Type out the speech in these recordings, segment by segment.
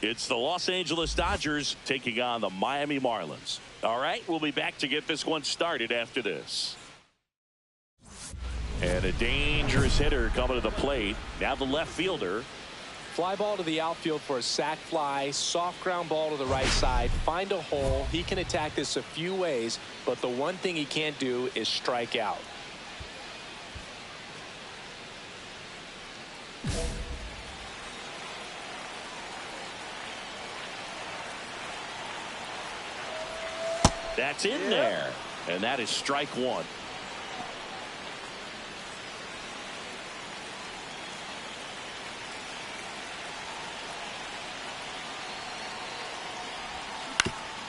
It's the Los Angeles Dodgers taking on the Miami Marlins. All right, we'll be back to get this one started after this. And a dangerous hitter coming to the plate. Now the left fielder. Fly ball to the outfield for a sac fly. Soft ground ball to the right side. Find a hole. He can attack this a few ways, but the one thing he can't do is strike out. That's in there. And that is strike one.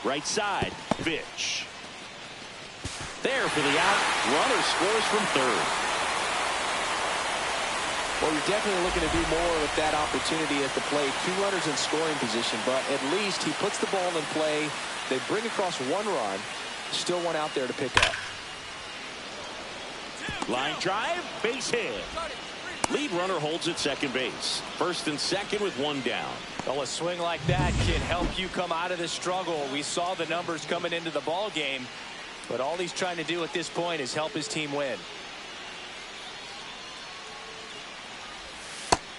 Right side, pitch. There for the out. Runner scores from third. Well, you're definitely looking to do more with that opportunity at the plate. 2 runners in scoring position, but at least he puts the ball in play. They bring across 1 run. Still one out there to pick up. Line drive, base hit. Lead runner holds at second base. First and second with 1 down. Well, a swing like that can help you come out of this struggle. We saw the numbers coming into the ball game, but all he's trying to do at this point is help his team win.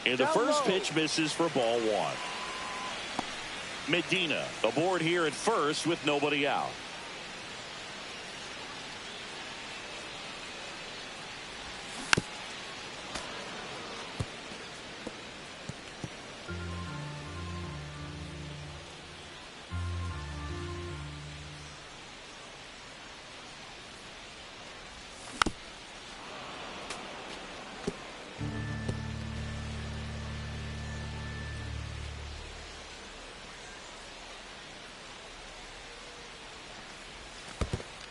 And the first pitch misses for ball 1. Medina aboard here at first with nobody out.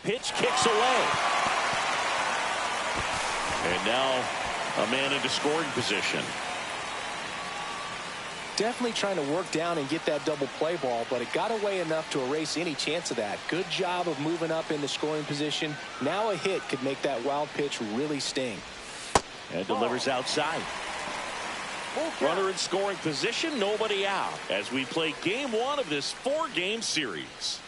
Pitch kicks away. And now a man into scoring position. Definitely trying to work down and get that double play ball, but it got away enough to erase any chance of that. Good job of moving up into scoring position. Now a hit could make that wild pitch really sting. And delivers outside. Runner in scoring position, nobody out as we play game 1 of this 4-game series.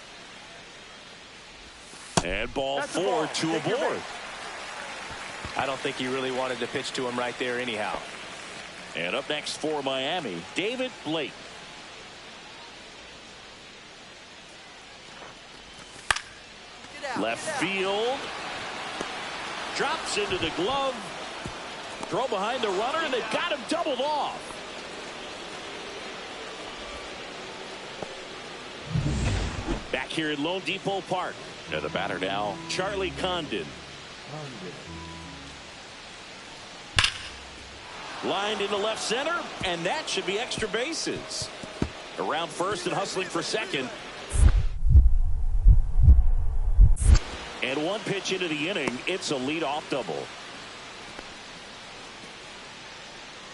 And ball 4, 2 aboard. I don't think he really wanted to pitch to him right there anyhow. And up next for Miami, David Blake. Left field. Drops into the glove. Throw behind the runner, and they've got him doubled off. Back here at Lone Depot Park. And the batter now, Charlie Condon. Lined into left center, and that should be extra bases. Around first and hustling for second. And 1 pitch into the inning, it's a leadoff double.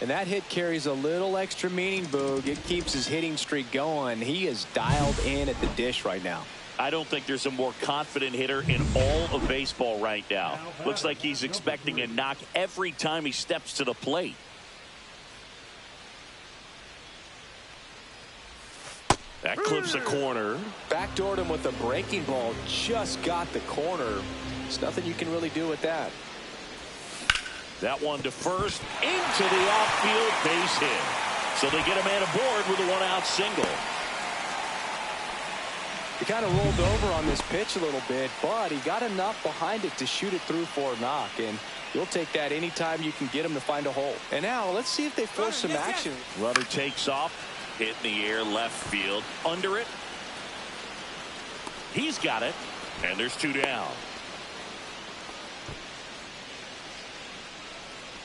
And that hit carries a little extra meaning, Boog. It keeps his hitting streak going. He is dialed in at the dish right now. I don't think there's a more confident hitter in all of baseball right now. Looks like he's expecting a knock every time he steps to the plate. That clips a corner. Backdoored him with a breaking ball. Just got the corner. There's nothing you can really do with that. That one to first, into the outfield, base hit. So they get a man aboard with a 1-out single. He kind of rolled over on this pitch a little bit, but he got enough behind it to shoot it through for a knock, and you'll take that anytime you can get him to find a hole. And now let's see if they force some action. Runner takes off, hit in the air, left field, under it. He's got it, and there's 2 down.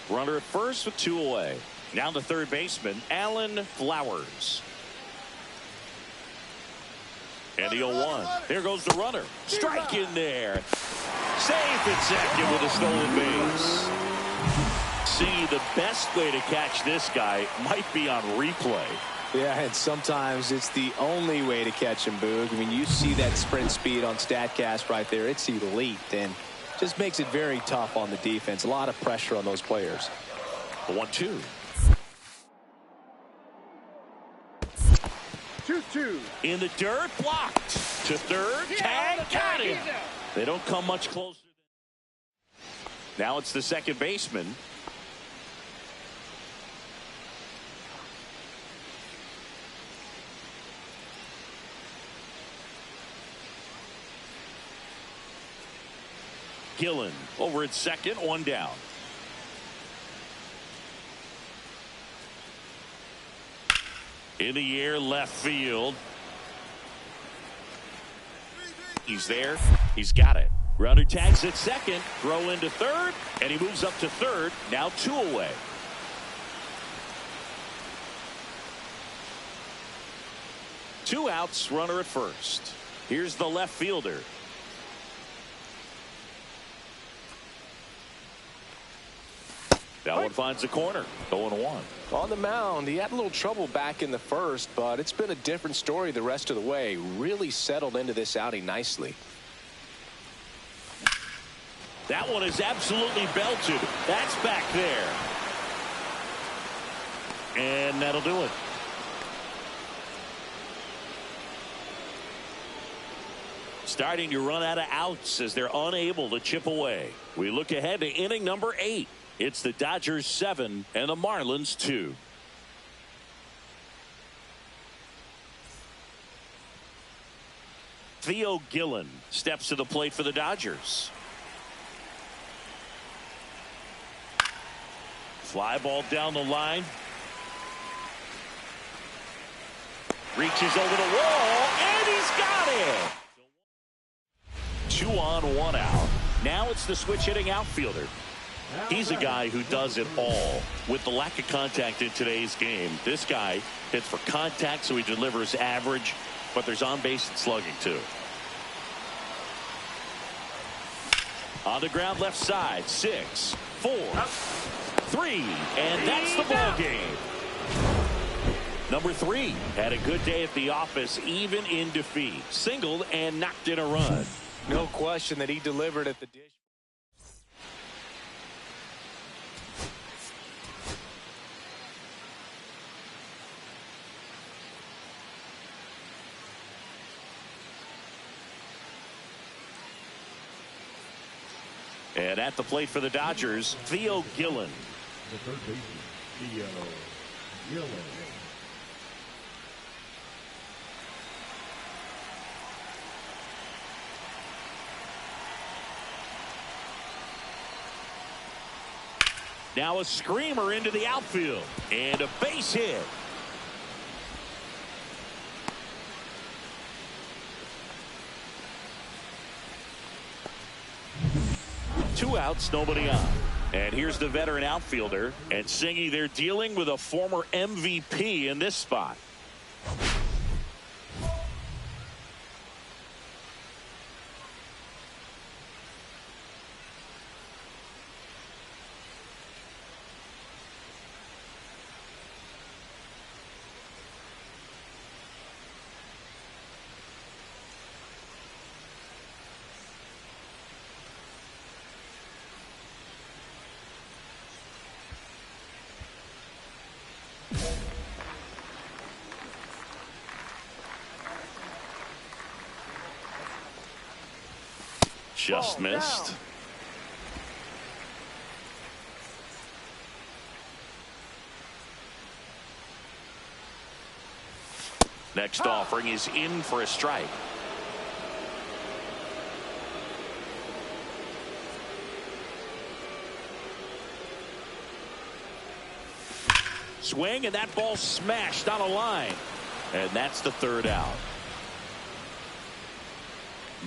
Runner at first with 2 away. Now the third baseman, Alan Flowers. And the 0-1. There goes the runner. Strike in there. Safe at second with a stolen base. See, the best way to catch this guy might be on replay. Yeah, and sometimes it's the only way to catch him, Boog. I mean, you see that sprint speed on StatCast right there. It's elite, and just makes it very tough on the defense. A lot of pressure on those players. The 1-2. 2. In the dirt, blocked. To third, tag, got him. They don't come much closer. Now it's the second baseman. Gillen over at second, one down. In the air, left field. He's there. He's got it. Runner tags at second. Throw into third. And he moves up to third. Now 2 away. Two outs. Runner at first. Here's the left fielder. That one finds the corner. 0-1. On the mound, he had a little trouble back in the first, but it's been a different story the rest of the way. Really settled into this outing nicely. That one is absolutely belted. That's back there. And that'll do it. Starting to run out of outs as they're unable to chip away. We look ahead to inning number 8. It's the Dodgers 7 and the Marlins 2. Theo Gillen steps to the plate for the Dodgers. Fly ball down the line. Reaches over the wall, and he's got it. 2 on, 1 out. Now it's the switch hitting outfielder. He's a guy who does it all. With the lack of contact in today's game, this guy hits for contact, so he delivers average, but there's on-base and slugging too. On the ground left side, 6, 4, 3, and that's the ball game. Number 3 had a good day at the office, even in defeat. Singled and knocked in a run. No question that he delivered at the dish. And at the plate for the Dodgers, Theo Gillen. The third baseman, Theo Gillen. Now a screamer into the outfield. And a base hit. Two outs, nobody on. And here's the veteran outfielder. And Singy, they're dealing with a former MVP in this spot. Just missed. Next offering is in for a strike. Swing, and that ball smashed on a line. And that's the third out.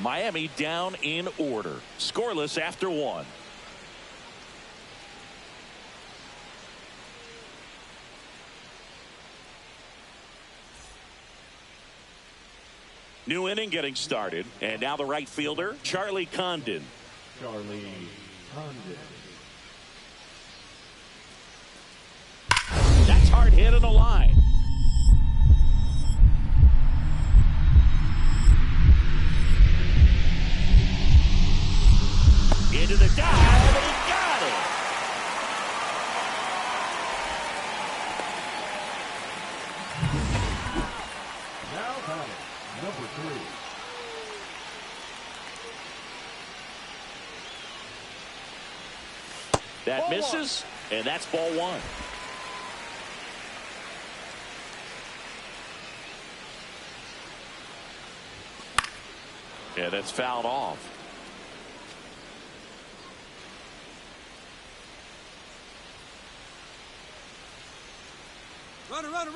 Miami down in order. Scoreless after 1. New inning getting started. And now the right fielder, Charlie Condon. Charlie Condon. That's hard hit on the line. Into the dive, and he got it. Now number 3. That misses, and that's ball 1. Yeah, that's fouled off.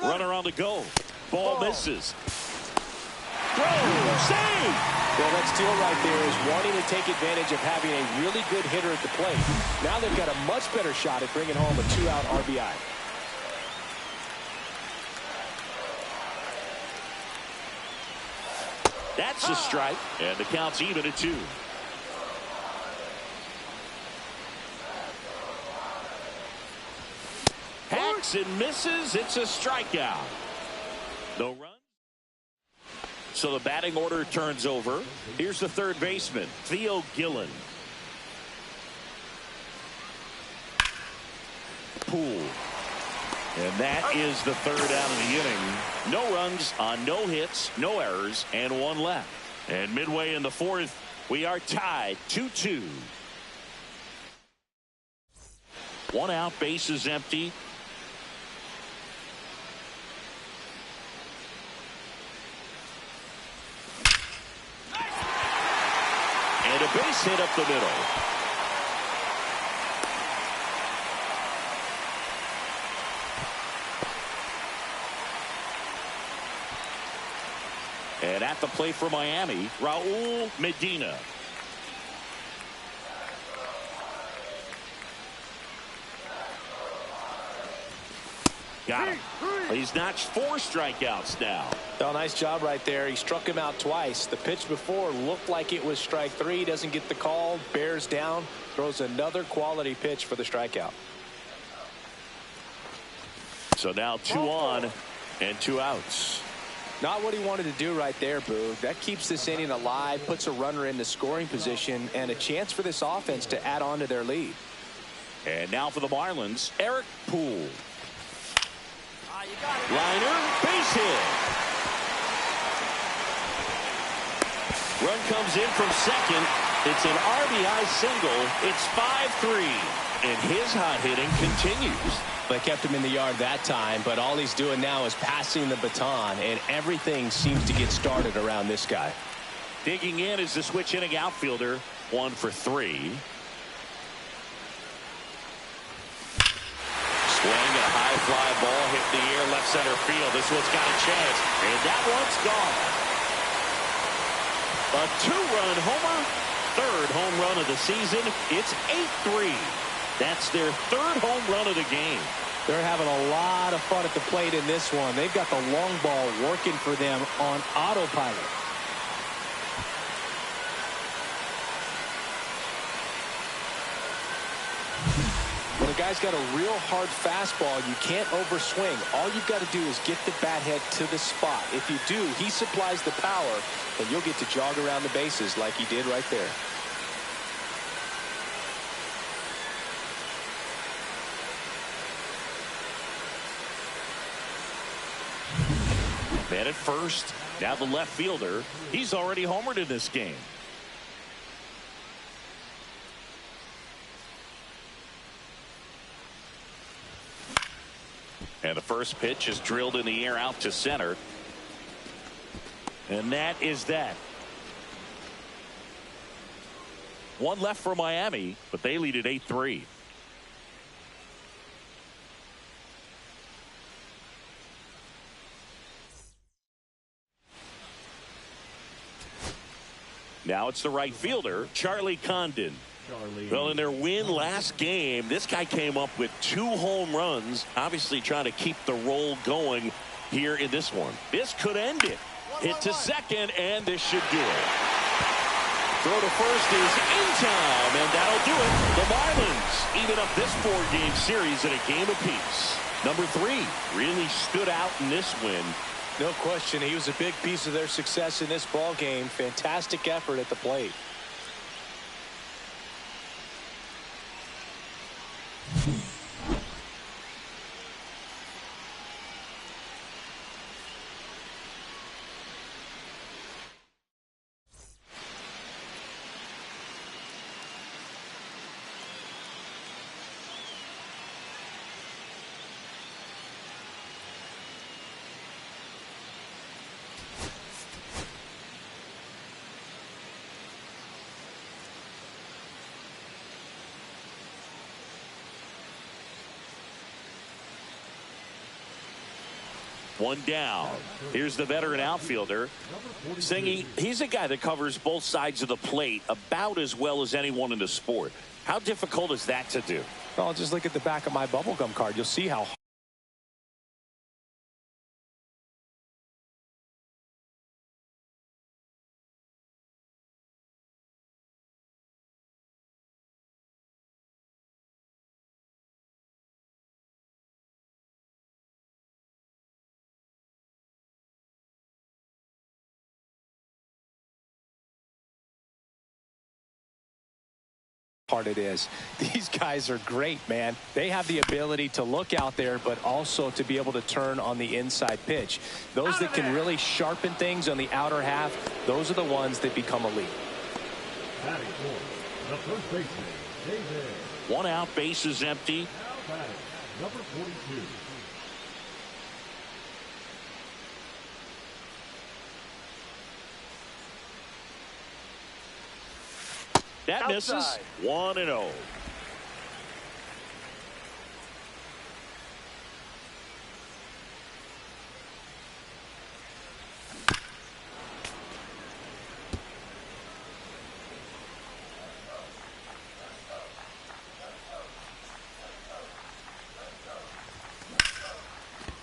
Runner on the go. Ball misses. Throw, save! Well, that steal right there is wanting to take advantage of having a really good hitter at the plate. Now they've got a much better shot at bringing home a 2-out RBI. That's a strike, and the count's even at 2. Hacks and misses. It's a strikeout. No run. So the batting order turns over. Here's the third baseman, Theo Gillen. Poole. And that is the third out of the inning. No runs on no hits, no errors, and 1 left. And midway in the 4th, we are tied 2-2. 1 out, bases empty. And a base hit up the middle. And at the plate for Miami, Raul Medina. Got him. He's notched 4 strikeouts now. Well, nice job right there. He struck him out twice. The pitch before looked like it was strike 3. Doesn't get the call. Bears down. Throws another quality pitch for the strikeout. So now 2 on and 2 outs. Not what he wanted to do right there, Boog. That keeps this inning alive, puts a runner in the scoring position, and a chance for this offense to add on to their lead. And now for the Marlins, Eric Poole. Liner, base hit. Run comes in from second. It's an RBI single. It's 5-3. And his hot hitting continues. They kept him in the yard that time, but all he's doing now is passing the baton, and everything seems to get started around this guy. Digging in is the switch hitting outfielder, 1 for 3. Swing and a high fly ball hit in the air, left center field. This one's got a chance, and that one's gone. A 2-run homer, 3rd home run of the season. It's 8-3. That's their 3rd home run of the game. They're having a lot of fun at the plate in this one. They've got the long ball working for them on autopilot. When a guy's got a real hard fastball, you can't overswing. All you've got to do is get the bat head to the spot. If you do, he supplies the power, and you'll get to jog around the bases like he did right there. Man at first. Now the left fielder. He's already homered in this game. And the first pitch is drilled in the air out to center. And that is that. 1 left for Miami, but they lead at 8-3. Now it's the right fielder, Charlie Condon. Well, in their win last game, this guy came up with 2 home runs, obviously trying to keep the roll going here in this one. This could end it. Hit to second, and this should do it. Throw to first is in time, and that'll do it. The Marlins even up this 4-game series at a game apiece. Number 3 really stood out in this win. No question, he was a big piece of their success in this ball game. Fantastic effort at the plate. One down. Here's the veteran outfielder. Singy, he's a guy that covers both sides of the plate about as well as anyone in the sport. How difficult is that to do? Well, just look at the back of my bubblegum card. You'll see how hard it is. These guys are great, man. They have the ability to look out there, but also to be able to turn on the inside pitch. Those that can really sharpen things on the outer half, those are the ones that become elite. Batting for the first baseman, David. One out, base is empty. Now batting, number 42. That misses. 1-0.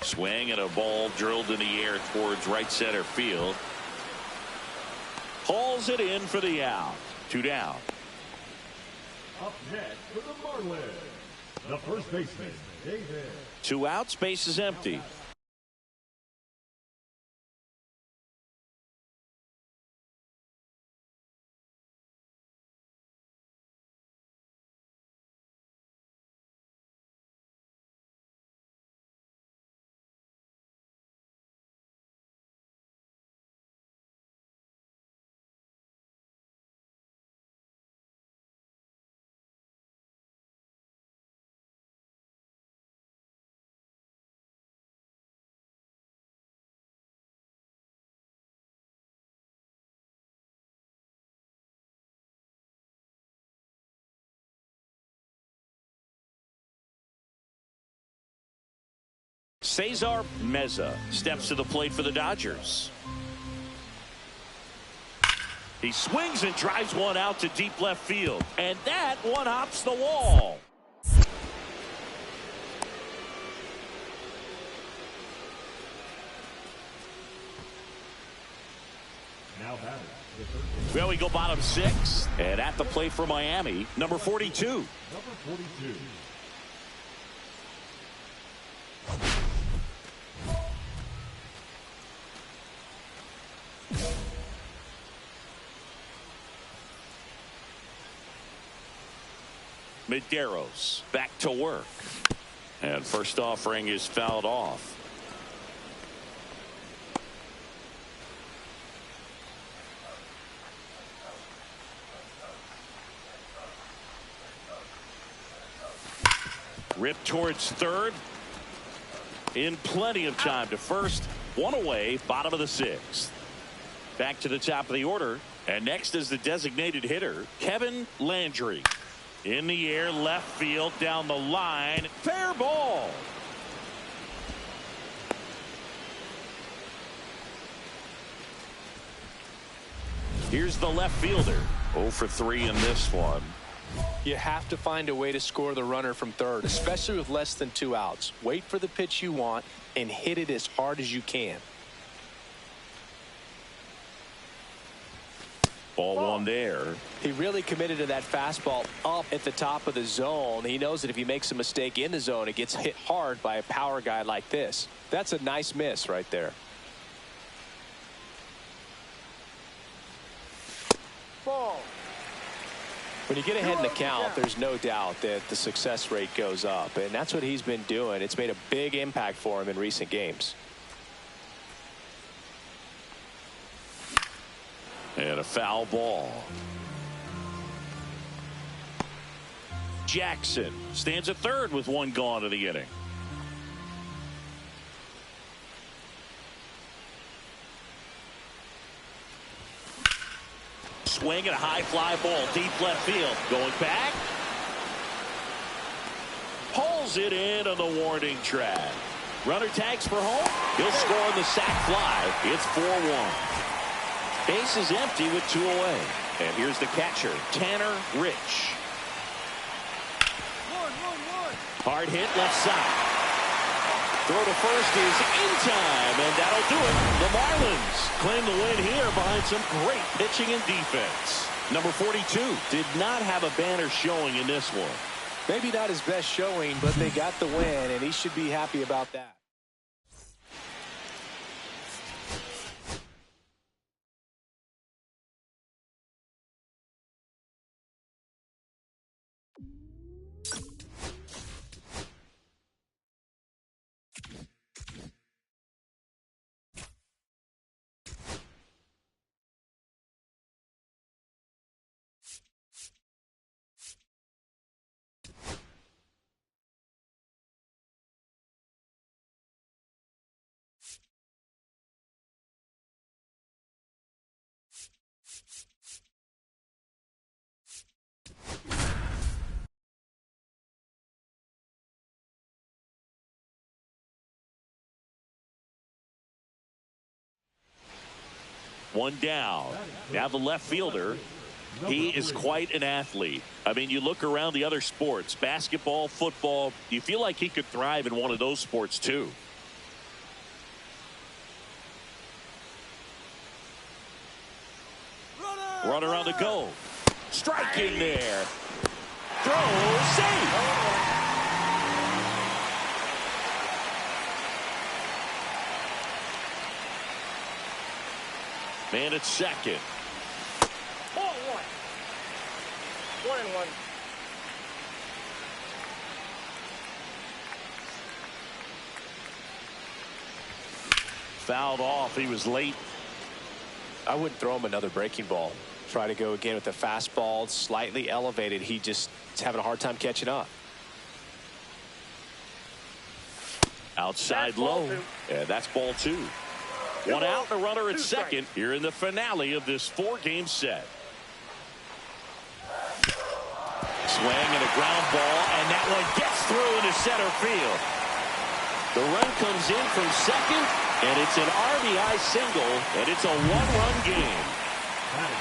Swing and a ball drilled in the air towards right center field. Hauls it in for the out. 2 down. Up next for the Marlins, the first baseman, David. 2 outs, base is empty. Cesar Meza steps to the plate for the Dodgers. He swings and drives one out to deep left field. And that one hops the wall. Now batting, the third baseman, Well, we go bottom 6. And at the plate for Miami, number 42. number 42. Medeiros back to work. And first offering is fouled off. Ripped towards third. In plenty of time to first. One away, bottom of the 6th. Back to the top of the order. And next is the designated hitter, Kevin Landry. In the air, left field, down the line. Fair ball. Here's the left fielder. 0 for 3 in this one. You have to find a way to score the runner from third, especially with less than 2 outs. Wait for the pitch you want and hit it as hard as you can. Ball 1 there. He really committed to that fastball up at the top of the zone. He knows that if he makes a mistake in the zone, it gets hit hard by a power guy like this. That's a nice miss right there. Ball. When you get ahead in the count, there's no doubt that the success rate goes up, and that's what he's been doing. It's made a big impact for him in recent games. And a foul ball. Jackson stands at third with 1 gone in the inning. Swing and a high fly ball deep left field. Going back. Pulls it in on the warning track. Runner tags for home. He'll score on the sac fly. It's 4-1. Base is empty with 2 away. And here's the catcher, Tanner Rich. Hard hit left side. Throw to first is in time, and that'll do it. The Marlins claim the win here behind some great pitching and defense. Number 42 did not have a banner showing in this one. Maybe not his best showing, but they got the win, and he should be happy about that. One down. Now the left fielder. He is quite an athlete. I mean, you look around the other sports, basketball, football, you feel like he could thrive in one of those sports too. Runner on the go. Strike in there. Throw, save. Man at second. 1-1. 1-1. Fouled off. He was late. I wouldn't throw him another breaking ball. Try to go again with the fastball, slightly elevated. He just is having a hard time catching up. Outside That's low. ball two. And that's ball 2. One out and a runner at second here in the finale of this 4-game set. Swing and a ground ball, and that one gets through into center field. The run comes in from second, and it's an RBI single, and it's a 1-run game.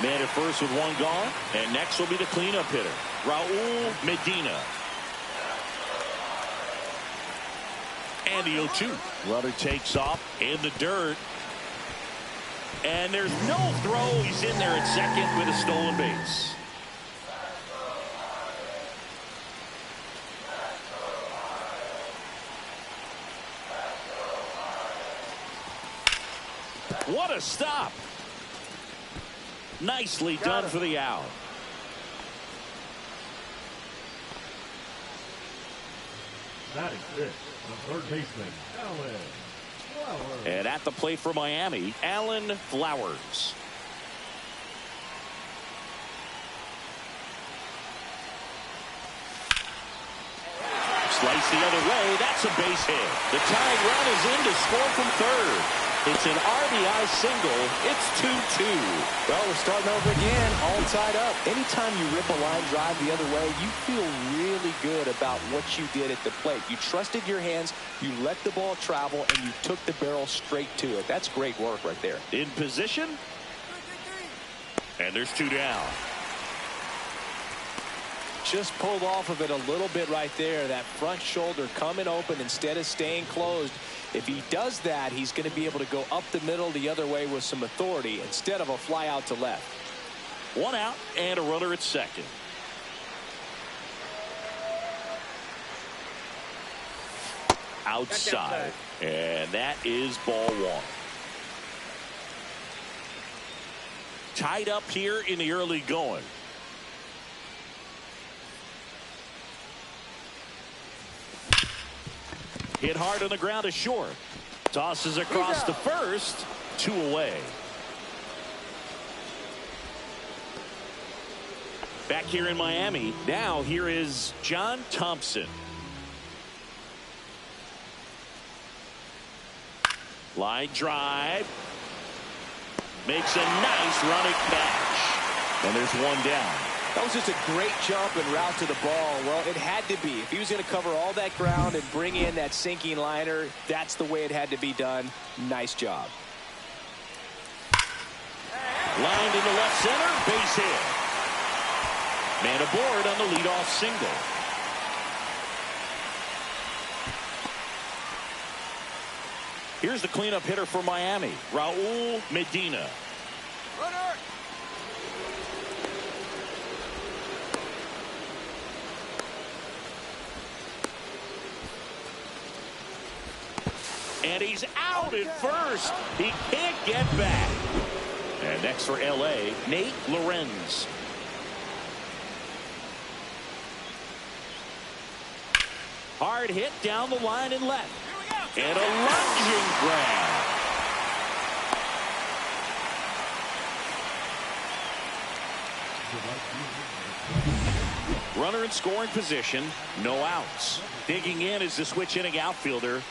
Man at first with 1 gone, and next will be the cleanup hitter, Raul Medina. And the 0-2. Runner takes off in the dirt. And there's no throw. He's in there at second with a stolen base. What a stop. Nicely done for the out. Batting fifth, the third baseman, Alan Flowers. And at the plate for Miami, Alan Flowers. Slice the other way. That's a base hit. The tying run is in to score from third. It's an RBI single. It's 2-2. Well, we're starting over again, all tied up. Anytime you rip a line drive the other way, you feel really good about what you did at the plate. You trusted your hands, you let the ball travel, and you took the barrel straight to it. That's great work right there. In position. And there's 2 down. Just pulled off of it a little bit right there. That front shoulder coming open instead of staying closed. If he does that, he's going to be able to go up the middle the other way with some authority instead of a fly out to left. 1 out and a runner at second. Outside. And that is ball 1. Tied up here in the early going. Hit hard on the ground to short. Tosses across the first. 2 away. Back here in Miami. Now here is John Thompson. Line drive. Makes a nice running catch. And there's 1 down. That was just a great jump and route to the ball. Well, it had to be. If he was going to cover all that ground and bring in that sinking liner, that's the way it had to be done. Nice job. Lined into left center, base hit. Man aboard on the leadoff single. Here's the cleanup hitter for Miami, Raul Medina. Runner. And he's out at first. He can't get back. And next for L.A., Nate Lorenz. Hard hit down the line and left. And a lunging grab. Runner in scoring position, no outs. Digging in is the switch inning outfielder.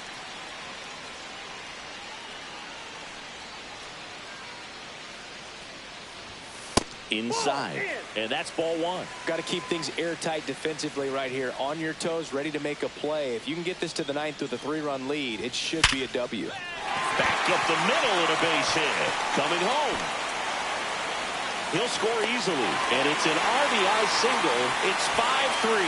Inside, and that's ball one. Got to keep things airtight defensively right here. On your toes, ready to make a play. If you can get this to the ninth with a 3-run lead, it should be a W. Back up the middle and a base hit. Coming home. He'll score easily, and it's an RBI single. It's 5-3.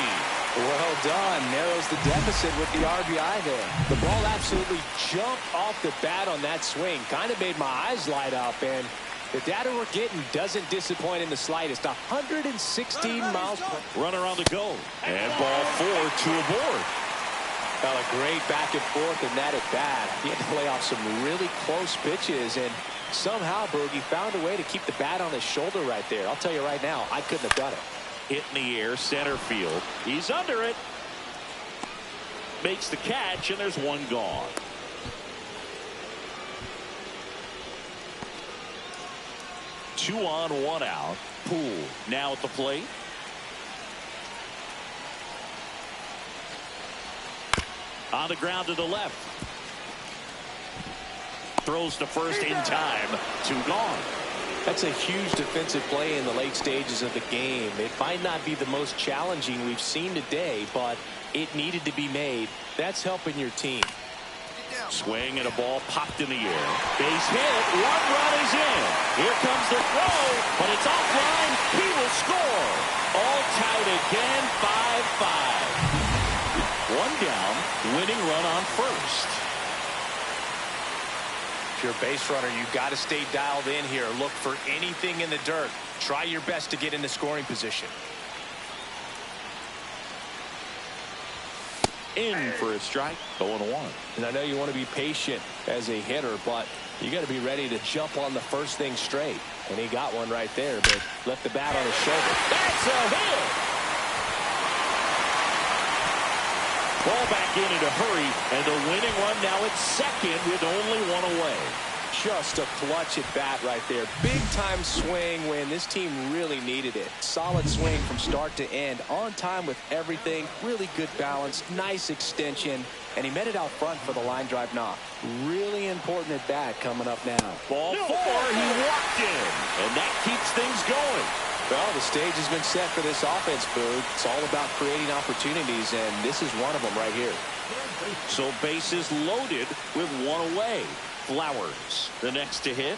Well done. Narrows the deficit with the RBI there. The ball absolutely jumped off the bat on that swing. Kind of made my eyes light up, and the data we're getting doesn't disappoint in the slightest. 116 miles per... Runner on the go. And ball 4, 2 aboard. Well, a great back and forth in that at bat. He had to play off some really close pitches, and somehow Boogie found a way to keep the bat on his shoulder right there. I'll tell you right now, I couldn't have done it. Hit in the air, center field. He's under it. Makes the catch, and there's one gone. Two on, one out. Poole now at the plate. On the ground to the left. Throws to first in time. 2 gone. That's a huge defensive play in the late stages of the game. It might not be the most challenging we've seen today, but it needed to be made. That's helping your team. Swing and a ball popped in the air. Base hit. 1 run is in. Here comes the throw, but it's offline. He will score. All tied again. 5-5. 1 down. Winning run on first. If you're a base runner, you got to stay dialed in here. Look for anything in the dirt. Try your best to get into scoring position. In for a strike. 0-1. And I know you want to be patient as a hitter, but you got to be ready to jump on the first thing straight. And he got one right there, but left the bat on his shoulder. That's a hit. Ball back in a hurry, and the winning run now at second with only 1 away. Just a clutch at bat right there. Big time swing when this team really needed it. Solid swing from start to end. On time with everything. Really good balance. Nice extension. And he met it out front for the line drive knock. Really important at bat coming up now. Ball 4, he walked in. And that keeps things going. Well, the stage has been set for this offense, Boog. It's all about creating opportunities, and this is one of them right here. So bases loaded with 1 away. Flowers, the next to hit.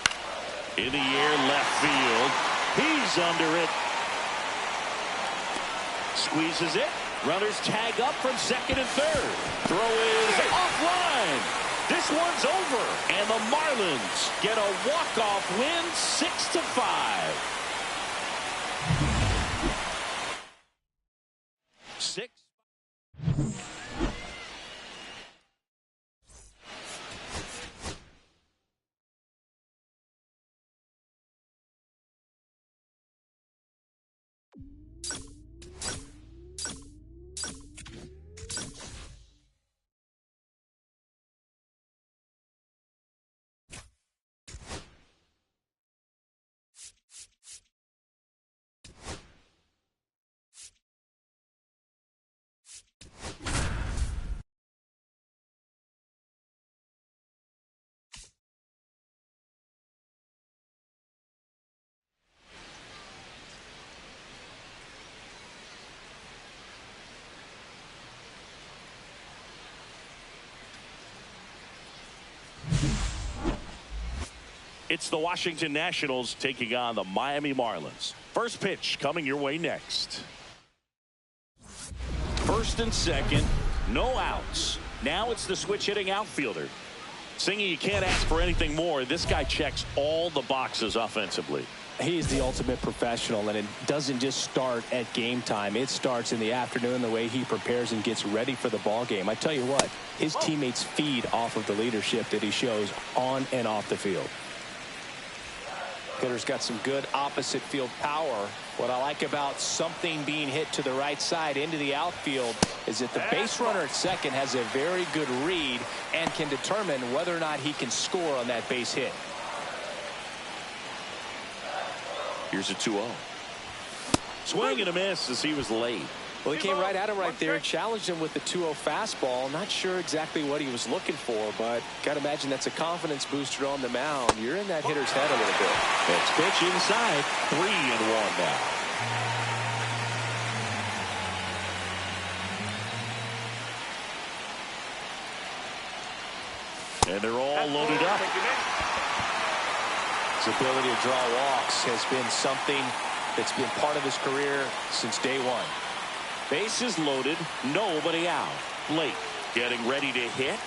In the air, left field. He's under it. Squeezes it. Runners tag up from second and third. Throw is offline. This one's over. And the Marlins get a walk-off win, 6-5. 6. It's the Washington Nationals taking on the Miami Marlins. First pitch coming your way next. First and second, no outs. Now it's the switch hitting outfielder. Singy, you can't ask for anything more. This guy checks all the boxes offensively. He's the ultimate professional, and it doesn't just start at game time. It starts in the afternoon, the way he prepares and gets ready for the ball game. I tell you what, his teammates feed off of the leadership that he shows on and off the field. Hitter's got some good opposite field power. What I like about something being hit to the right side into the outfield is that the base runner at second has a very good read and can determine whether or not he can score on that base hit. Here's a 2-0. Swing and a miss as he was late. Well, he came right at him right there, challenged him with the 2-0 fastball. Not sure exactly what he was looking for, but got to imagine that's a confidence booster on the mound. You're in that hitter's head a little bit. Next pitch inside, 3-1 now. And they're all loaded up. His ability to draw walks has been something that's been part of his career since day one. Bases loaded, nobody out. Blake getting ready to hit.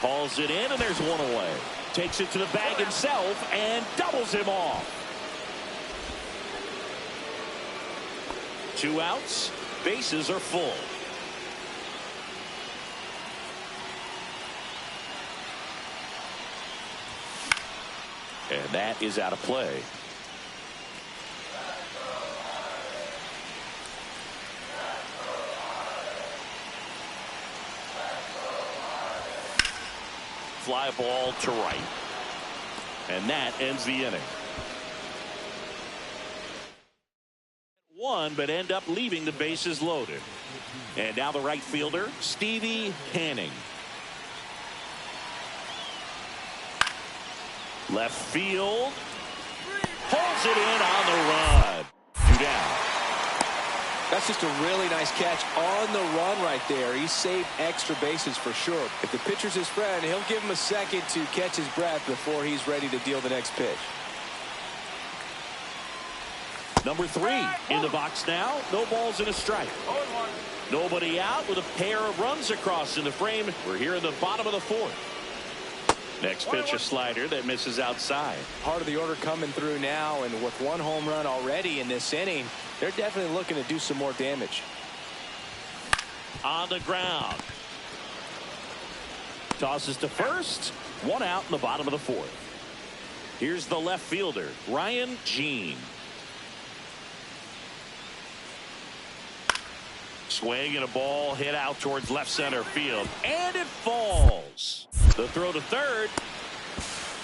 Hauls it in, and there's one away. Takes it to the bag himself and doubles him off. 2 outs. Bases are full. And that is out of play. Fly ball to right. And that ends the inning. One, but end up leaving the bases loaded. And now the right fielder, Stevie Hanning. Left field. Holds it in on the run. 2 down. That's just a really nice catch on the run right there. He saved extra bases for sure. If the pitcher's his friend, he'll give him a second to catch his breath before he's ready to deal the next pitch. Number 3 in the box now. No balls and a strike. Nobody out with a pair of runs across in the frame. We're here in the bottom of the 4th. Next pitch, a slider that misses outside. Part of the order coming through now, and with 1 home run already in this inning, they're definitely looking to do some more damage. On the ground. Tosses to first. 1 out in the bottom of the 4th. Here's the left fielder, Ryan Jean. Swing and a ball hit out towards left center field, and it falls. The throw to third,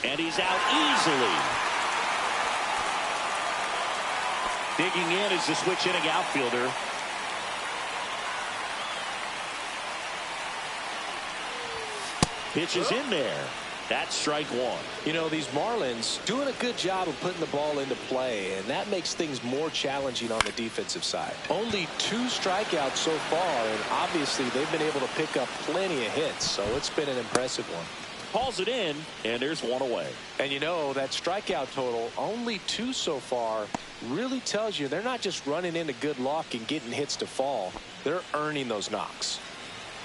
and he's out easily. Digging in is the switch hitting outfielder. Pitch is in there. That's strike 1. You know, these Marlins doing a good job of putting the ball into play, and that makes things more challenging on the defensive side. Only 2 strikeouts so far, and obviously they've been able to pick up plenty of hits, so it's been an impressive one. Hauls it in, and there's 1 away. And you know, that strikeout total, only 2 so far, really tells you they're not just running into good luck and getting hits to fall. They're earning those knocks.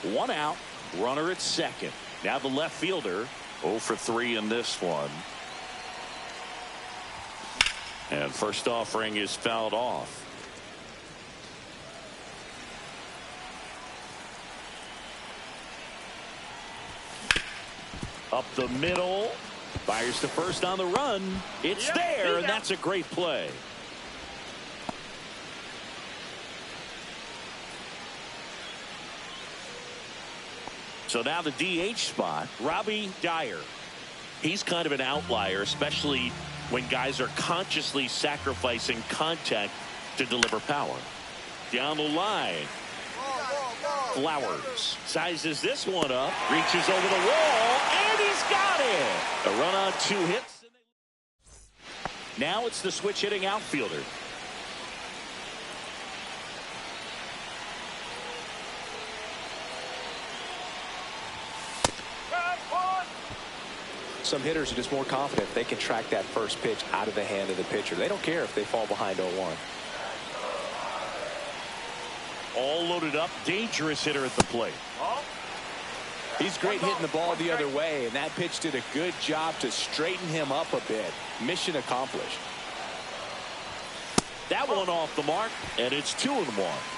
1 out, runner at second. Now the left fielder, 0 for 3 in this one. And first offering is fouled off. Up the middle. Fires to first on the run. It's there, and that's a great play. So now the DH spot, Robbie Dyer. He's kind of an outlier, especially when guys are consciously sacrificing contact to deliver power. Down the line. Flowers sizes this one up, reaches over the wall, and he's got it. A run on 2 hits. Now it's the switch hitting outfielder. Some hitters are just more confident they can track that first pitch out of the hand of the pitcher. They don't care if they fall behind 0-1. All loaded up, dangerous hitter at the plate. He's great hitting the ball the other way, and that pitch did a good job to straighten him up a bit. Mission accomplished. That one off the mark, and it's 2-1.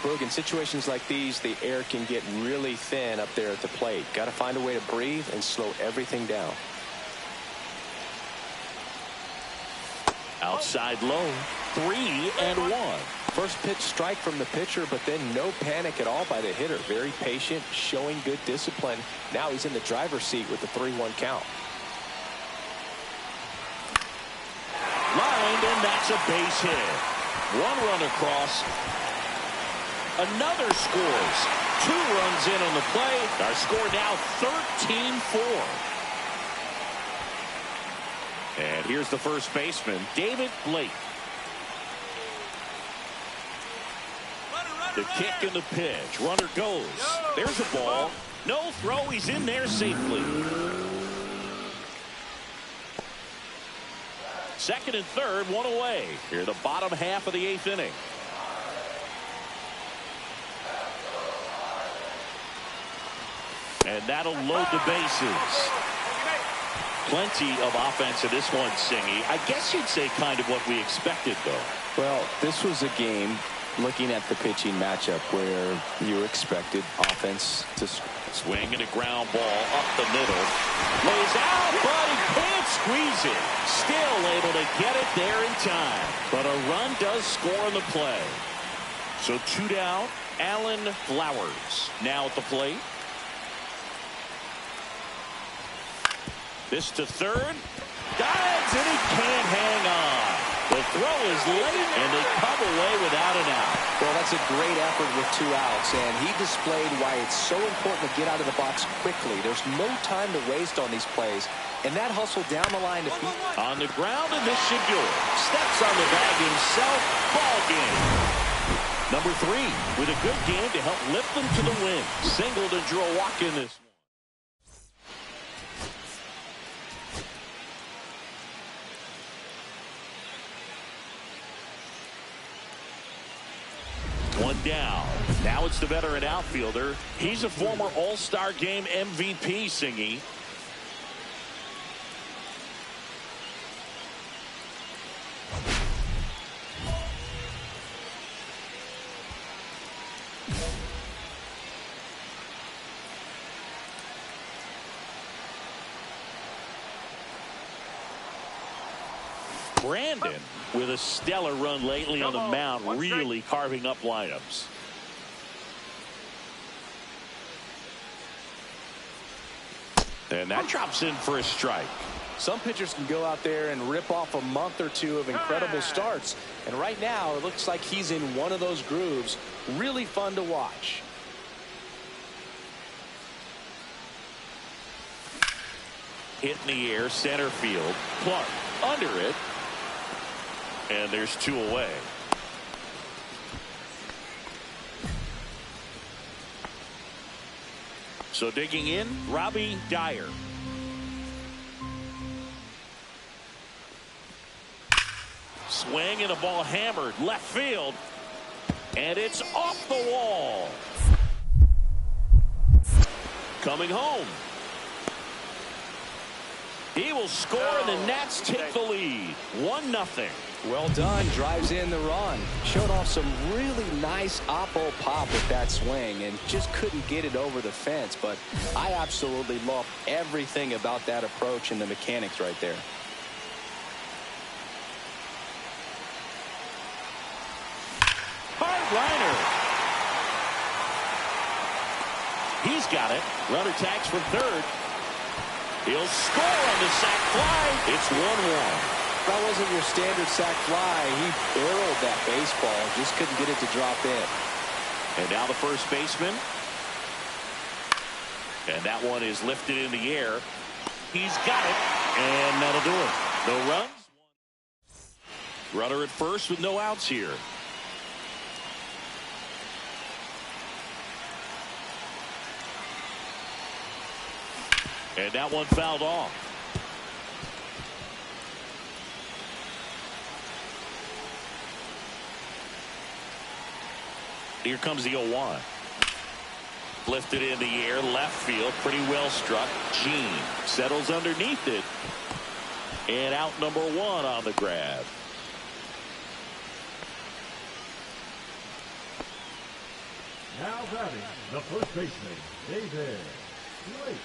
Boog, in situations like these, the air can get really thin up there at the plate. Got to find a way to breathe and slow everything down. Outside low, 3-1. First pitch strike from the pitcher, but then no panic at all by the hitter. Very patient, showing good discipline. Now he's in the driver's seat with the 3-1 count. Lined, and that's a base hit. One run across. Another scores. 2 runs in on the play. Our score now 13-4. And here's the first baseman, David Blake. The kick and the pitch. Runner goes. There's a ball. No throw. He's in there safely. Second and third, one away. Here, the bottom half of the 8th inning. And that'll load the bases. Plenty of offense in this one, Singy. I guess you'd say kind of what we expected, though. Well, this was a game, looking at the pitching matchup, where you expected offense to swing and a ground ball up the middle. Lays out, but he can't squeeze it. Still able to get it there in time. But a run does score on the play. So 2 down. Alan Flowers now at the plate. This to third. Dives, and he can't hang on. The throw is late, and they come away without an out. Well, that's a great effort with 2 outs, and he displayed why it's so important to get out of the box quickly. There's no time to waste on these plays, and that hustle down the line to beat. On the ground, and this should do it. Steps on the bag himself. Ball game. Number 3 with a good game to help lift them to the win. Singled and drew a walk in this one. One down. Now it's the veteran outfielder. He's a former All-Star Game MVP, Singy. Brandon with a stellar run lately on the mound, really carving up lineups. And that drops in for a strike. Some pitchers can go out there and rip off a month or 2 of incredible starts. And right now, it looks like he's in one of those grooves. Really fun to watch. Hit in the air, center field. Clark under it. And there's 2 away. So digging in, Robbie Dyer. Swing and a ball hammered left field. And it's off the wall. Coming home. He will score, and the Nats take the lead. 1-0. Well done. Drives in the run. Showed off some really nice oppo pop with that swing and just couldn't get it over the fence. But I absolutely love everything about that approach and the mechanics right there. Hard liner. He's got it. Runner tags for third. He'll score on the sac fly. It's 1-1. That wasn't your standard sac fly. He barreled that baseball. Just couldn't get it to drop in. And now the first baseman. And that one is lifted in the air. He's got it. And that'll do it. No runs. Runner at first with no outs here. And that one fouled off. Here comes the 0-1. Lifted in the air, left field, pretty well struck. Gene settles underneath it. And out number 1 on the grab. Now batting, the first baseman, David Blake.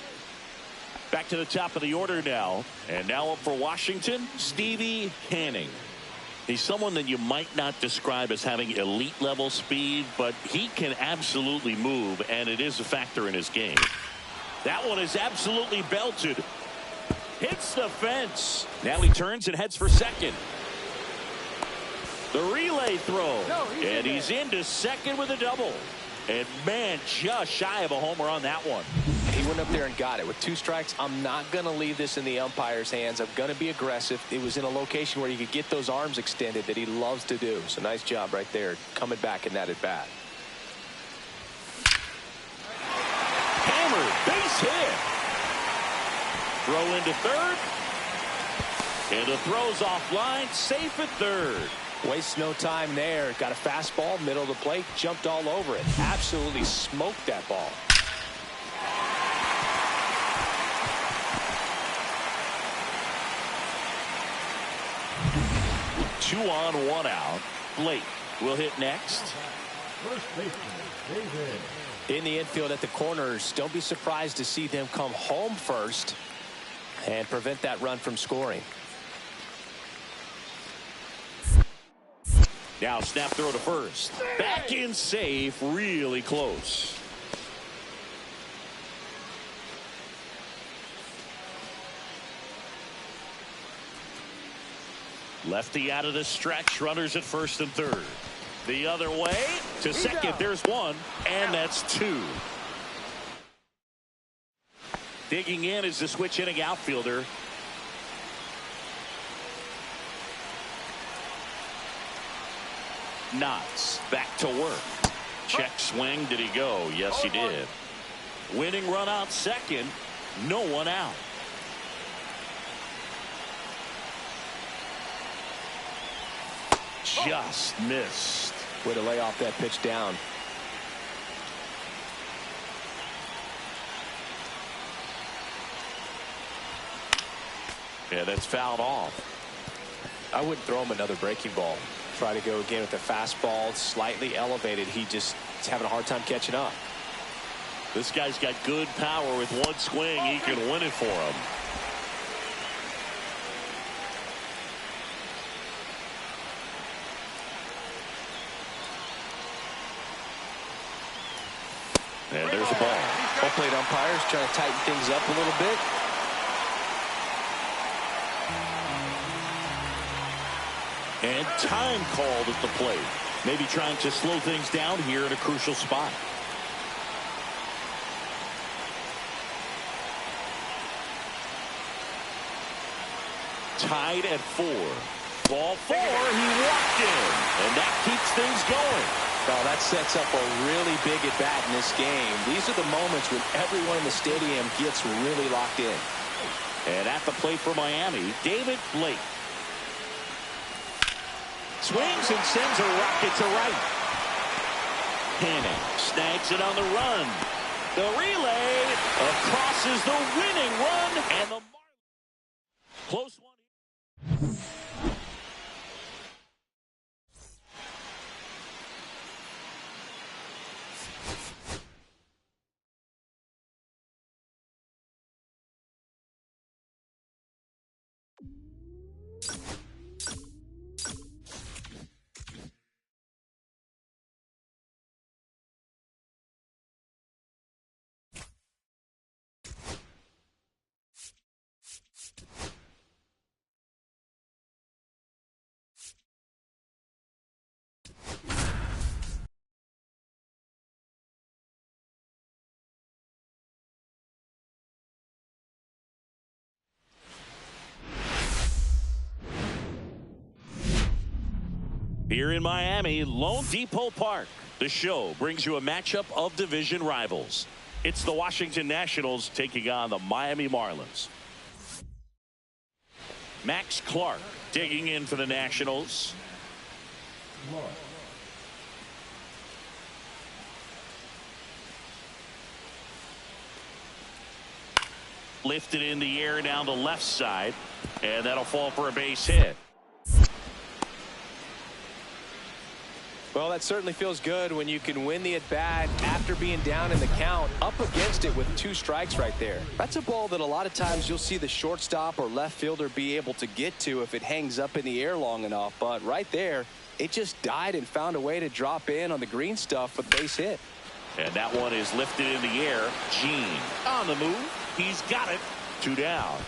Back to the top of the order now. And now up for Washington, Stevie Hanning. He's someone that you might not describe as having elite level speed, but he can absolutely move, and it is a factor in his game. That one is absolutely belted. Hits the fence. Now he turns and heads for second. The relay throw. And he's into second with a double. And man, just shy of a homer on that one. He went up there and got it. With 2 strikes, I'm not going to leave this in the umpire's hands. I'm going to be aggressive. It was in a location where he could get those arms extended that he loves to do. So nice job right there, coming back in that at bat. Hammered, base hit. Throw into third. And the throw's offline, safe at third. Wastes no time there. Got a fastball, middle of the plate, jumped all over it. Absolutely smoked that ball. 2 on, 1 out. Blake will hit next. First baseman, David. In the infield at the corners, don't be surprised to see them come home first and prevent that run from scoring. Now snap throw to first. Back in safe, really close. Lefty out of the stretch, runners at first and third. The other way to second, there's 1, and that's 2. Digging in is the switch hitting outfielder. Knotts back to work. Check swing, did he go? Yes, he did. Winning run out second, no one out. Just missed. Way to lay off that pitch down. Yeah, that's fouled off. I wouldn't throw him another breaking ball. Try to go again with the fastball, slightly elevated. He's having a hard time catching up. This guy's got good power. With 1 swing, he can win it for him. And there's a ball. Home plate umpires trying to tighten things up a little bit. And time called at the plate. Maybe trying to slow things down here at a crucial spot. Tied at 4. Ball 4, he walked in. And that keeps things going. Well, that sets up a really big at bat in this game. These are the moments when everyone in the stadium gets really locked in. And at the plate for Miami, David Blake. Swings and sends a rocket to right. Hanning snags it on the run. The relay crosses the winning run, and the close one. Here in Miami, Lone Depot Park, the show brings you a matchup of division rivals. It's the Washington Nationals taking on the Miami Marlins. Max Clark digging in for the Nationals. Lifted in the air down the left side, and that'll fall for a base hit. Well, that certainly feels good when you can win the at-bat after being down in the count, up against it with 2 strikes right there. That's a ball that a lot of times you'll see the shortstop or left fielder be able to get to if it hangs up in the air long enough. But right there, it just died and found a way to drop in on the green stuff for the base hit. And that one is lifted in the air. Gene on the move. He's got it. 2 down.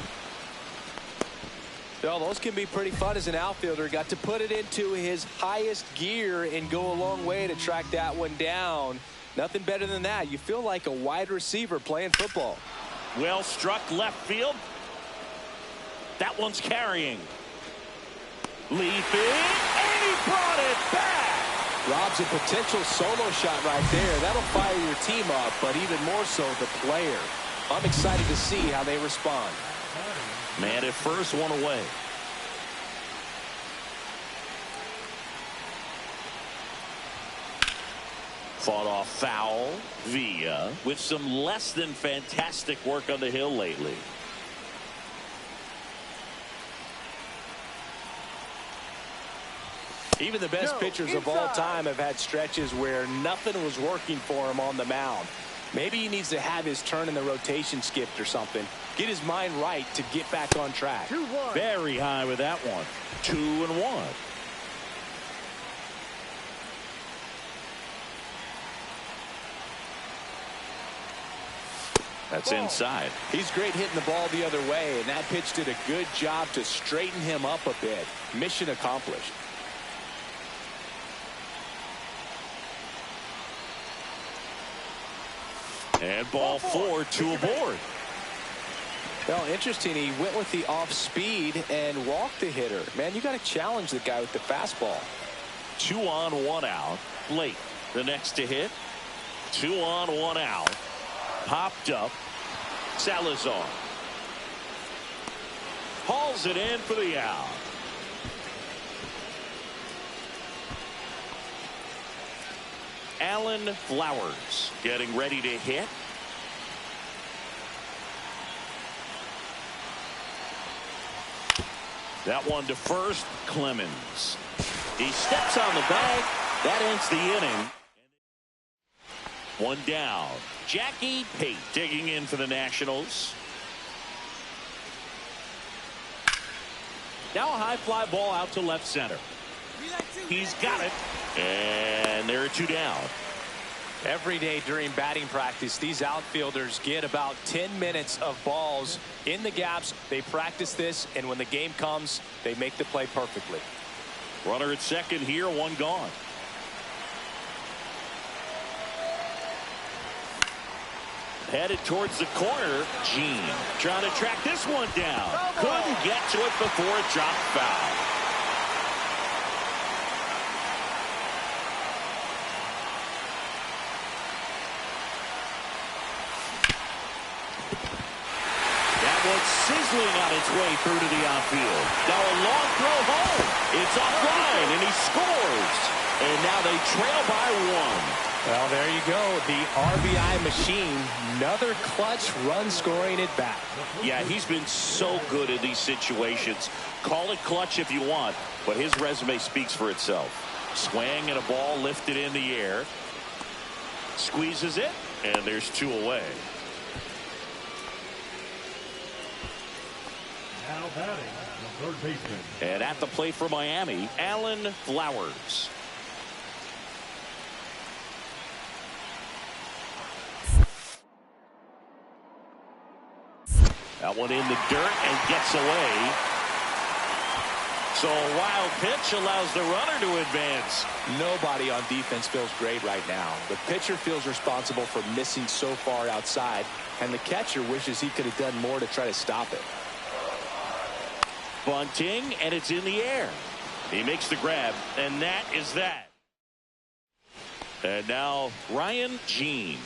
Well, those can be pretty fun as an outfielder. Got to put it into his highest gear and go a long way to track that one down. Nothing better than that. You feel like a wide receiver playing football. Well struck left field. That one's carrying. Leaping, and he brought it back. Rob's a potential solo shot right there. That'll fire your team up, but even more so the player. I'm excited to see how they respond. Man at first, one away. Fought off foul. Villa with some less than fantastic work on the hill lately. Even the best pitchers of all time have had stretches where nothing was working for him on the mound. Maybe he needs to have his turn in the rotation skipped or something. Get his mind right to get back on track. 2-1. Very high with that one. 2-1. That's inside. He's great hitting the ball the other way, and that pitch did a good job to straighten him up a bit. Mission accomplished. And ball 4, 2 aboard. Well, interesting. He went with the off speed and walked the hitter. Man, you got to challenge the guy with the fastball. 2 on, 1 out. Blake, the next to hit. 2 on, 1 out. Popped up. Salazar hauls it in for the out. Alan Flowers getting ready to hit. That one to first. Clemens. He steps on the bag. That ends the inning. 1 down. Jackie Pate digging in for the Nationals. Now a high fly ball out to left center. He's got it. And there are 2 down. Every day during batting practice, these outfielders get about 10 minutes of balls in the gaps. They practice this, and when the game comes, they make the play perfectly. Runner at second here, 1 gone. Headed towards the corner. Gene trying to track this one down. Couldn't get to it before it dropped foul. That one's sizzling on its way through to the outfield. Now a long throw home. It's offline, and he scores. And now they trail by 1. Well, there you go. The RBI machine. Another clutch run scoring at bat. Yeah, he's been so good in these situations. Call it clutch if you want, but his resume speaks for itself. Swing and a ball lifted in the air. Squeezes it, and there's 2 away. Now batting, the third baseman. And at the plate for Miami, Alan Flowers. That one in the dirt and gets away. So a wild pitch allows the runner to advance. Nobody on defense feels great right now. The pitcher feels responsible for missing so far outside, and the catcher wishes he could have done more to try to stop it. Bunting, and it's in the air. He makes the grab, and that is that. And now Ryan Gene.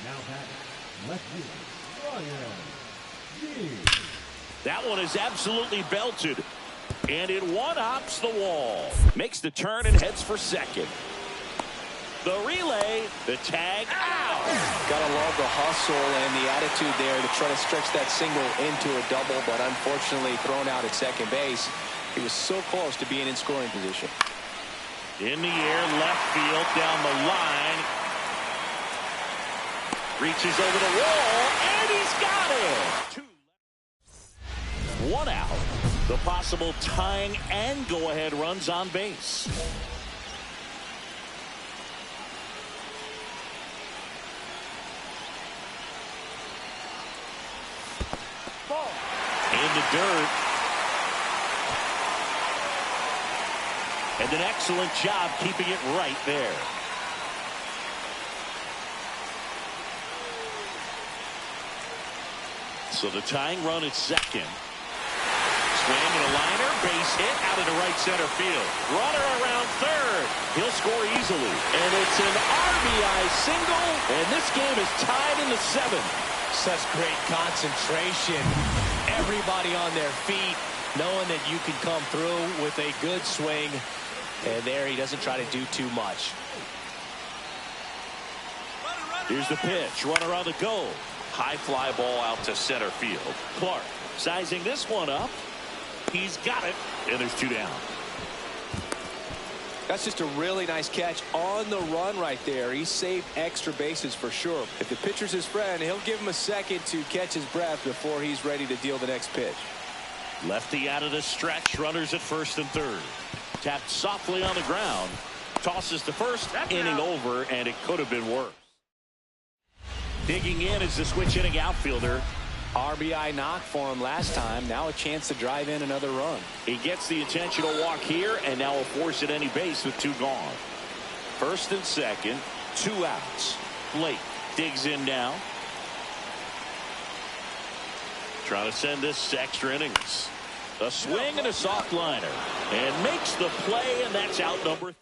Now batting, left field, Ryan Gene. That one is absolutely belted. And it one-hops the wall. Makes the turn and heads for second. The relay, the tag, out. Gotta love the hustle and the attitude there to try to stretch that single into a double, but unfortunately thrown out at second base. He was so close to being in scoring position. In the air, left field, down the line. Reaches over the wall, and he's got it. 1 out. The possible tying and go-ahead runs on base. In the dirt. And an excellent job keeping it right there. So the tying run at second. Swing and a liner, base hit out into right center field. Runner around third. He'll score easily. And it's an RBI single. And this game is tied in the 7th. Such great concentration. Everybody on their feet, knowing that you can come through with a good swing. And there he doesn't try to do too much. Here's the pitch. Runner on the go. High fly ball out to center field. Clark sizing this one up. He's got it. And there's 2 down. That's just a really nice catch on the run right there. He saved extra bases for sure. If the pitcher's his friend, he'll give him a second to catch his breath before he's ready to deal the next pitch. Lefty out of the stretch. Runners at first and third. Tapped softly on the ground. Tosses to first. Inning over, and it could have been worse. Digging in is the switch hitting outfielder. RBI knock for him last time. Now a chance to drive in another run. He gets the intentional walk here, and now will force at any base with 2 gone. First and second, 2 outs. Blake digs in now. Trying to send this extra innings. A swing and a soft liner. And makes the play, and that's out number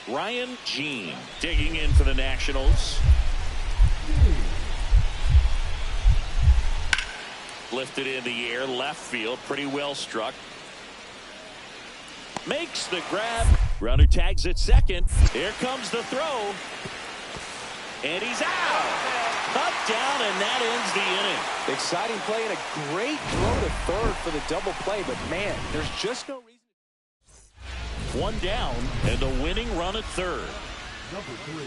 3. Ryan Jean digging in for the Nationals. Lifted in the air, left field, pretty well struck. Makes the grab. Runner tags at second. Here comes the throw. And he's out. Up, down, and that ends the inning. Exciting play and a great throw to third for the double play, but man, there's just no reason. 1 down, and the winning run at third. Number 3.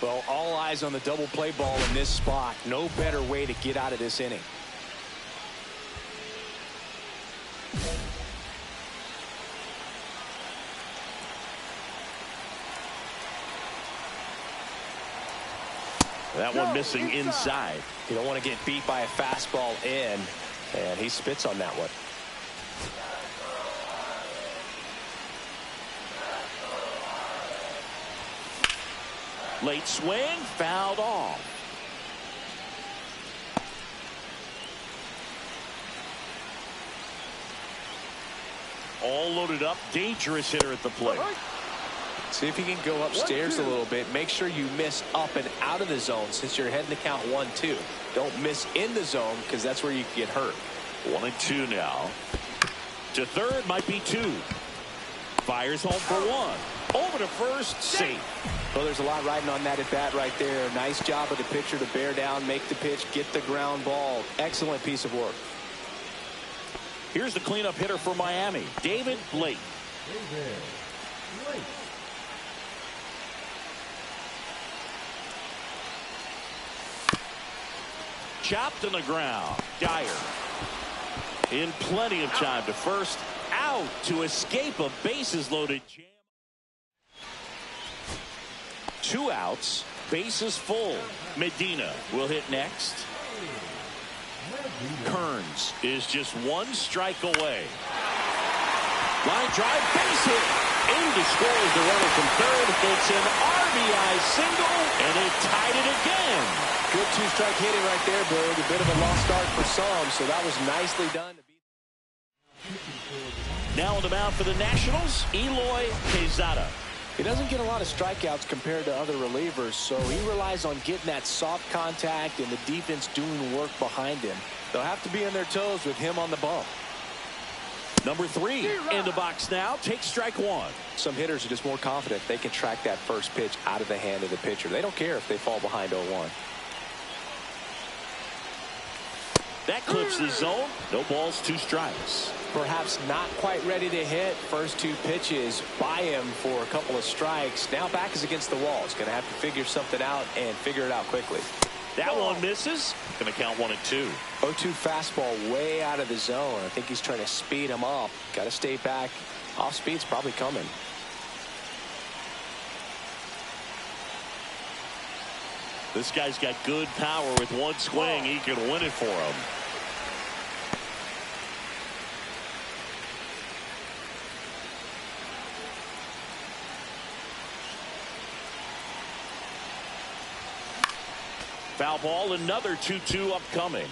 Well, all eyes on the double play ball in this spot. No better way to get out of this inning. That one missing inside. You don't want to get beat by a fastball in, and he spits on that one. Late swing, fouled off. All loaded up, dangerous hitter at the plate. See if you can go upstairs a little bit. Make sure you miss up and out of the zone since you're heading to count 1-2. Don't miss in the zone because that's where you can get hurt. 1-2 now. To third, might be 2. Fires home for 1. Over to first, safe. Well, there's a lot riding on that at bat right there. Nice job of the pitcher to bear down, make the pitch, get the ground ball. Excellent piece of work. Here's the cleanup hitter for Miami, David Blake. Chopped on the ground. Dyer in plenty of time to first, out to escape a bases loaded jam. 2 outs, bases full. Medina will hit next. Kearns is just 1 strike away. Line drive, base hit. Able to score as the runner from third. It's an RBI single, and they've tied it again. Good 2-strike hitting right there, Boog. A bit of a lost start for some, so that was nicely done. Now on the mound for the Nationals, Eloy Quezada. He doesn't get a lot of strikeouts compared to other relievers, so he relies on getting that soft contact and the defense doing work behind him. They'll have to be on their toes with him on the bump. Number 3 in the box now. Takes strike 1. Some hitters are just more confident they can track that first pitch out of the hand of the pitcher. They don't care if they fall behind 0-1. That clips the zone. No balls, 2 strikes. Perhaps not quite ready to hit. First 2 pitches by him for a couple of strikes. Now back is against the wall. He's going to have to figure something out and figure it out quickly. That one misses. Going to count 1-2. 0-2 fastball way out of the zone. I think he's trying to speed him up. Got to stay back. Off speed's probably coming. This guy's got good power. With one swing, he can win it for him. Foul ball, another 2-2 upcoming.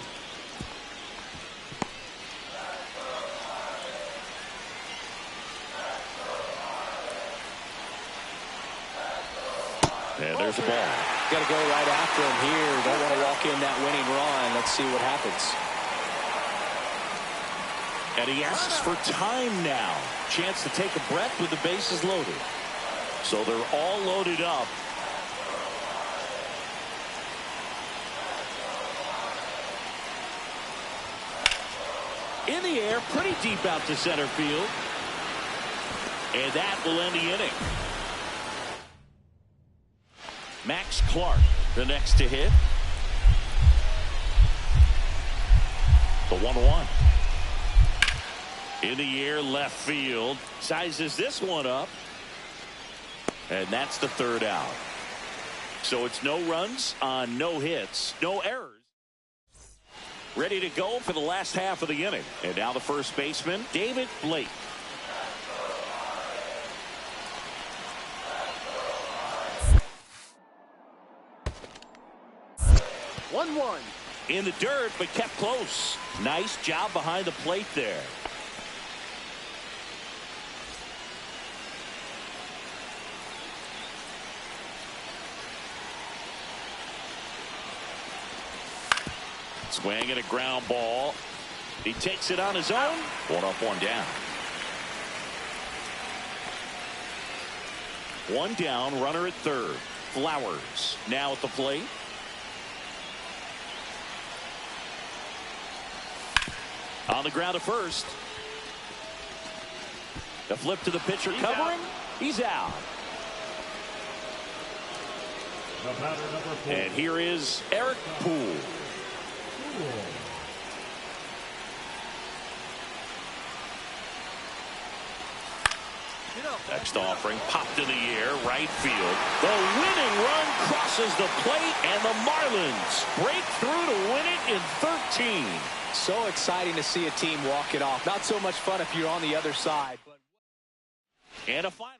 And there's the ball. Got to go right after him here. Don't want to walk in that winning run. Let's see what happens. And he asks for time now. Chance to take a breath with the bases loaded. So they're all loaded up. In the air, pretty deep out to center field. And that will end the inning. Max Clark, the next to hit. The 1-1. In the air, left field. Sizes this one up. And that's the 3rd out. So it's no runs on no hits, no errors. Ready to go for the last half of the inning. And now the first baseman, David Blake. In the dirt, but kept close. Nice job behind the plate there. Swing and a ground ball. He takes it on his own. 1 up, 1 down. 1 down, runner at 3rd. Flowers now at the plate. On the ground to first. The flip to the pitcher covering. He's out. The batter, number 4. And here is Eric Poole. Next offering popped in the air, right field. The winning run crosses the plate, and the Marlins break through to win it in 13. So exciting to see a team walk it off. Not so much fun if you're on the other side. And a final.